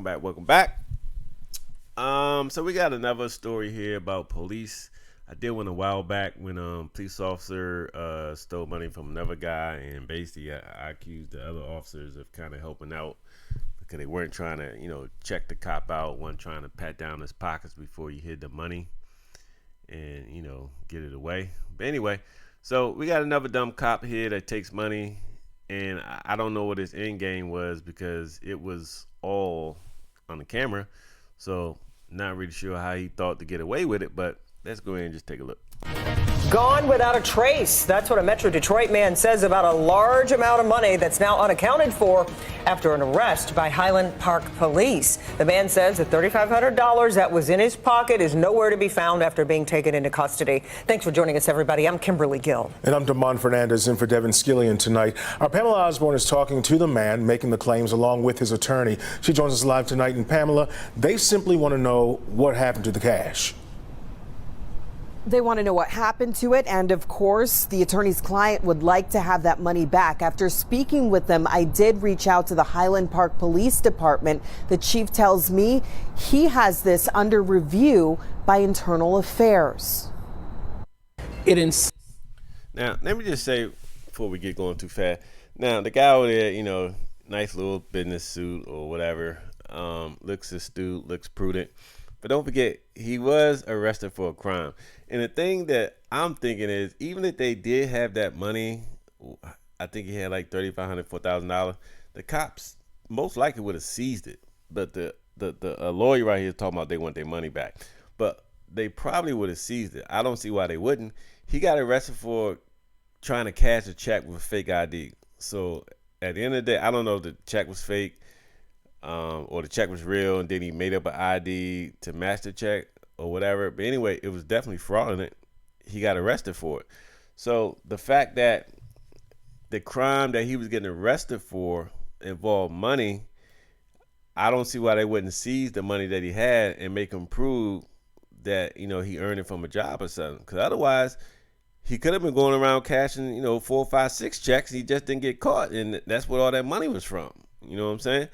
welcome back. So we got another story here about police. I did one a while back when police officer stole money from another guy, and basically I accused the other officers of kind of helping out because they weren't trying to, check the cop out, weren't trying to pat down his pockets before he hid the money and, get it away. But anyway, so we got another dumb cop here that takes money, and I don't know what his end game was because it was all on the camera. So not really sure how he thought to get away with it, but let's go ahead and just take a look. Gone without a trace. That's what a Metro Detroit man says about a large amount of money that's now unaccounted for after an arrest by Highland Park police. The man says the $3,500 that was in his pocket is nowhere to be found after being taken into custody. Thanks for joining us, everybody. I'm Kimberly Gill. And I'm Damon Fernandez in for Devin Skillian tonight. Our Pamela Osborne is talking to the man making the claims along with his attorney. She joins us live tonight. And Pamela, they simply want to know what happened to the cash. They want to know what happened to it. And of course, the attorney's client would like to have that money back. After speaking with them, I did reach out to the Highland Park Police Department. The chief tells me he has this under review by Internal Affairs. Now, let me just say before we get going too fast. Now, the guy over there, nice little business suit or whatever, looks astute, looks prudent. But don't forget, he was arrested for a crime. And the thing that I'm thinking is, even if they did have that money, I think he had like $3,500, $4,000, the cops most likely would have seized it. But the lawyer right here is talking about they want their money back. But they probably would have seized it. I don't see why they wouldn't. He got arrested for trying to cash a check with a fake ID. So at the end of the day, I don't know if the check was fake. Or the check was real, and then he made up an ID to match the check or whatever. But anyway, it was definitely fraudulent. He got arrested for it. So the fact that the crime that he was getting arrested for involved money, I don't see why they wouldn't seize the money that he had and make him prove that, he earned it from a job or something. Because otherwise, he could have been going around cashing, 4, 5, 6 checks. He just didn't get caught, and that's what all that money was from. You know what I'm saying?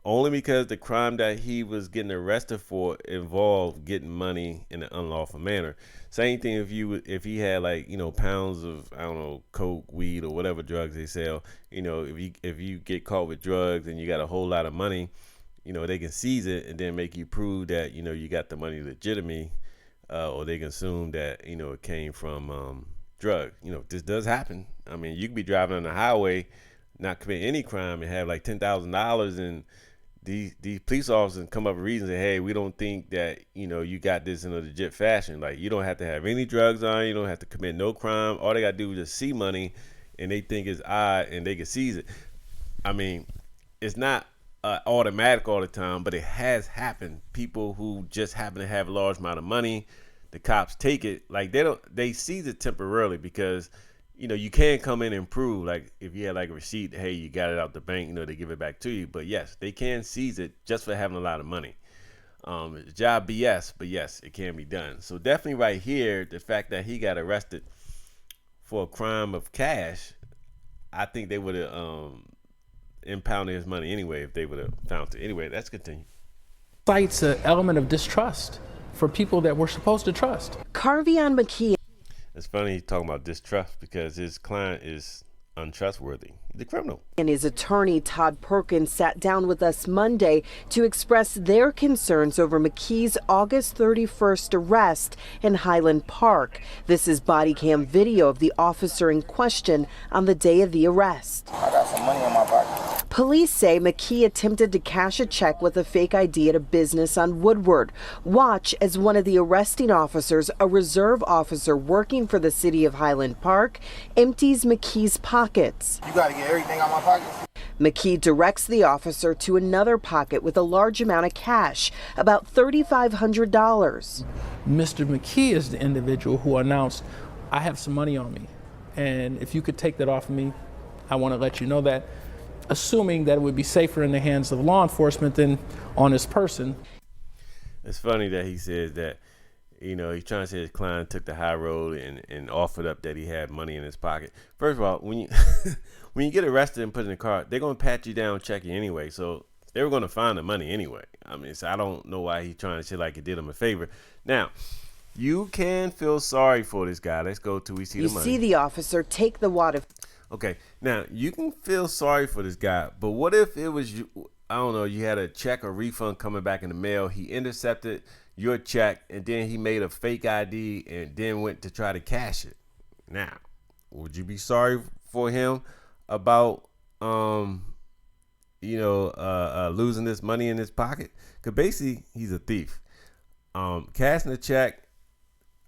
Only because the crime that he was getting arrested for involved getting money in an unlawful manner. Same thing if he had pounds of, I don't know, coke, weed, or whatever drugs they sell. If you get caught with drugs and you got a whole lot of money, they can seize it and then make you prove that you got the money legitimately, or they can assume that it came from drugs. This does happen. I mean, you could be driving on the highway, not commit any crime, and have like $10,000 and these police officers come up with reasons that, hey, we don't think that, you got this in a legit fashion. Like, you don't have to have any drugs on, you don't have to commit no crime. All they got to do is just see money, and they think it's odd, and they can seize it. I mean, it's not automatic all the time, but it has happened. People who just happen to have a large amount of money, the cops take it. Like, they seize it temporarily because you can come in and prove, like, if you had like a receipt, hey, you got it out the bank, they give it back to you. But yes, they can seize it just for having a lot of money. It's job BS, but yes, it can be done. So definitely right here, the fact that he got arrested for a crime of cash, I think they would have impounded his money anyway if they would have found it. Anyway, let's continue. Cites an element of distrust for people that we're supposed to trust. Carvion McKee. It's funny he's talking about distrust because his client is untrustworthy. He's a criminal. And his attorney, Todd Perkins, sat down with us Monday to express their concerns over McKee's August 31st arrest in Highland Park. This is body cam video of the officer in question on the day of the arrest. I got some money in my pocket. Police say McKee attempted to cash a check with a fake ID at a business on Woodward. Watch as one of the arresting officers, a reserve officer working for the city of Highland Park, empties McKee's pockets. You gotta get everything out my pocket. McKee directs the officer to another pocket with a large amount of cash, about $3,500. Mr. McKee is the individual who announced, I have some money on me, and if you could take that off of me, I want to let you know that, assuming that it would be safer in the hands of law enforcement than on this person. It's funny that he says that, he's trying to say his client took the high road and offered up that he had money in his pocket. First of all, when you when you get arrested and put in the car, they're going to pat you down, check you anyway. So They were going to find the money anyway. I mean, so I don't know why he's trying to shit like it did him a favor. Now, you can feel sorry for this guy. Let's go to we see You the money. see the officer take the wad of. Okay, now you can feel sorry for this guy, but what if it was you? I don't know. You had a check or refund coming back in the mail. He intercepted your check, and then he made a fake ID, and then went to try to cash it. Now, would you be sorry for him about losing this money in his pocket? Because basically, he's a thief. Cashing a check,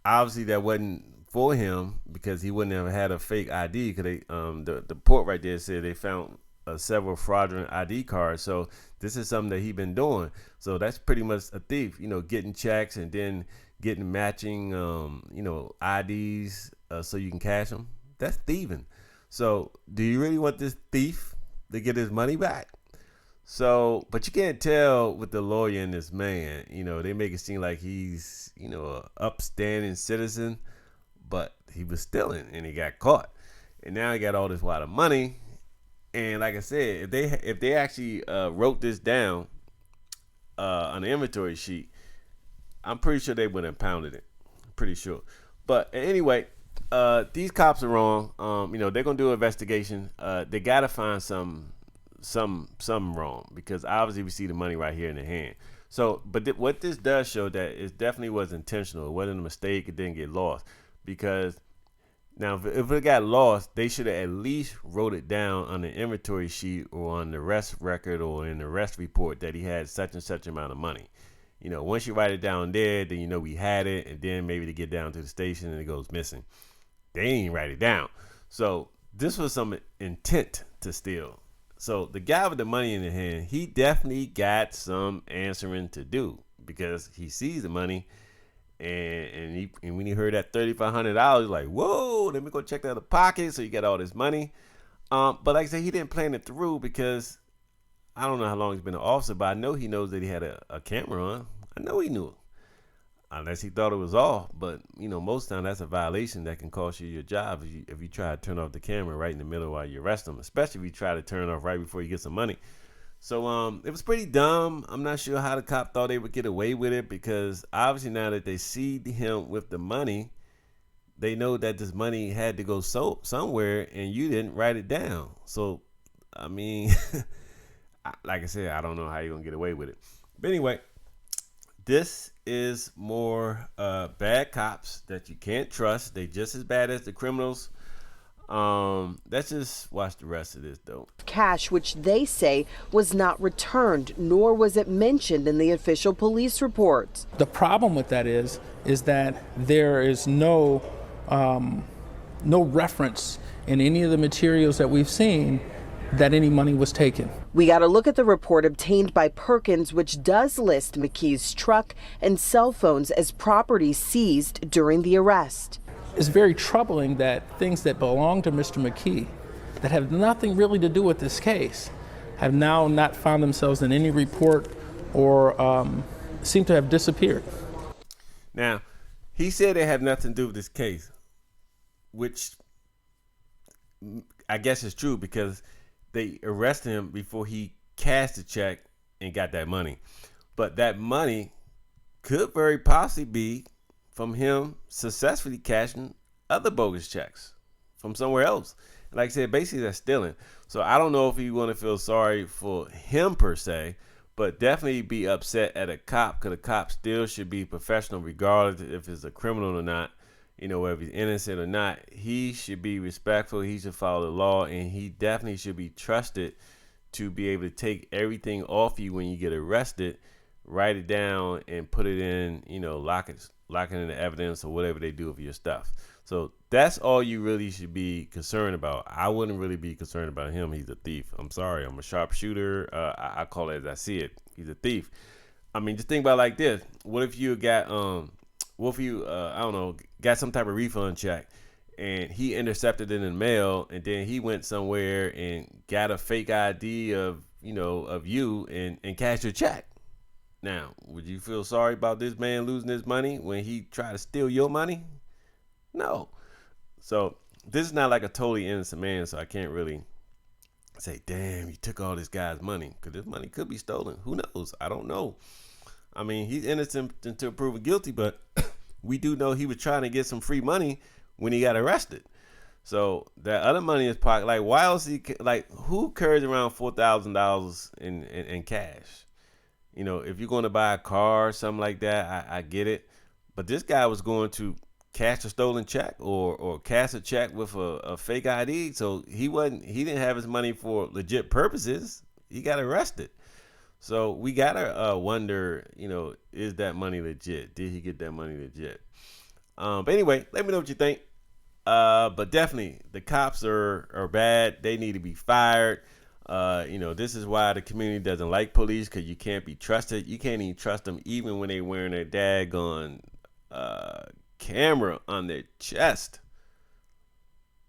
obviously that wasn't for him because he wouldn't have had a fake ID. Because they, the report right there said they found several fraudulent ID cards. So this is something that he's been doing. So that's pretty much a thief, getting checks and then getting matching, IDs so you can cash them. That's thieving. So do you really want this thief to get his money back? So, but you can't tell with the lawyer and this man, they make it seem like he's, an upstanding citizen, but he was stealing and he got caught. And now he got all this wad of money. And like I said, if they actually wrote this down on the inventory sheet, I'm pretty sure they would have pounded it. Pretty sure. But anyway, these cops are wrong. They're gonna do an investigation. They gotta find something wrong because obviously we see the money right here in the hand. So, but what this does show that it definitely was intentional. It wasn't a mistake. It didn't get lost because now if it got lost, they should have at least wrote it down on the inventory sheet or on the arrest record or in the arrest report that he had such and such amount of money. Once you write it down there, then we had it, and then maybe to get down to the station and it goes missing. They ain't write it down. So this was some intent to steal. So the guy with the money in the hand, he definitely got some answering to do because he sees the money, and when he heard that $3,500, he's like, whoa, let me go check the other pocket. So you got all this money. But like I said, he didn't plan it through because I don't know how long he's been an officer, but I know he knows that he had a camera on. I know he knew it. Unless he thought it was off. But, most of the time that's a violation that can cost you your job if you try to turn off the camera right in the middle while you arrest him, especially if you try to turn it off right before you get some money. So it was pretty dumb. I'm not sure how the cop thought they would get away with it because obviously now that they see him with the money, they know that this money had to go somewhere and you didn't write it down. So, I mean, like I said, I don't know how you're going to get away with it. But anyway, this is more bad cops that you can't trust. They just as bad as the criminals. Let's just watch the rest of this, though. Cash, which they say was not returned, nor was it mentioned in the official police report. The problem with that is that there is no reference in any of the materials that we've seen that any money was taken. We got a look at the report obtained by Perkins, which does list McKee's truck and cell phones as property seized during the arrest. It's very troubling that things that belong to Mr. McKee that have nothing really to do with this case have now not found themselves in any report or seem to have disappeared. Now, he said they have nothing to do with this case, which I guess is true because they arrested him before he cashed the check and got that money. But that money could very possibly be from him successfully cashing other bogus checks from somewhere else. Like I said, basically that's stealing. So I don't know if you want to feel sorry for him per se, but definitely be upset at a cop because a cop still should be professional regardless if it's a criminal or not. Whether he's innocent or not, he should be respectful. He should follow the law, and he definitely should be trusted to be able to take everything off you when you get arrested, write it down, and put it in, lock it in the evidence or whatever they do with your stuff. So that's all you really should be concerned about. I wouldn't really be concerned about him. He's a thief. I'm sorry. I'm a sharpshooter. I call it as I see it. He's a thief. I mean, just think about it like this. What if you got got some type of refund check and he intercepted it in the mail and then he went somewhere and got a fake ID of you and cashed your check. Now, would you feel sorry about this man losing his money when he tried to steal your money? No. So this is not like a totally innocent man, so I can't really say, damn, you took all this guy's money, because this money could be stolen. Who knows? I don't know. I mean, he's innocent until proven guilty, but we do know he was trying to get some free money when he got arrested. So that other money is pocket. Like, why else who carries around $4,000 in cash? You know, if you're going to buy a car or something like that, I get it. But this guy was going to cash a stolen check or cash a check with a fake ID. So he didn't have his money for legit purposes. He got arrested. So we gotta wonder, you know, is that money legit? Did he get that money legit? But anyway, let me know what you think. But definitely, the cops are bad. They need to be fired. You know, this is why the community doesn't like police, because you can't be trusted. You can't even trust them even when they wearing a daggone camera on their chest.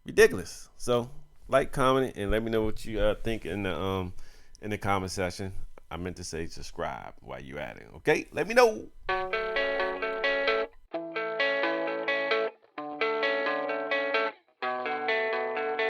Ridiculous. So, like, comment, and let me know what you think in the comment section. I meant to say subscribe while you at it. Okay? Let me know.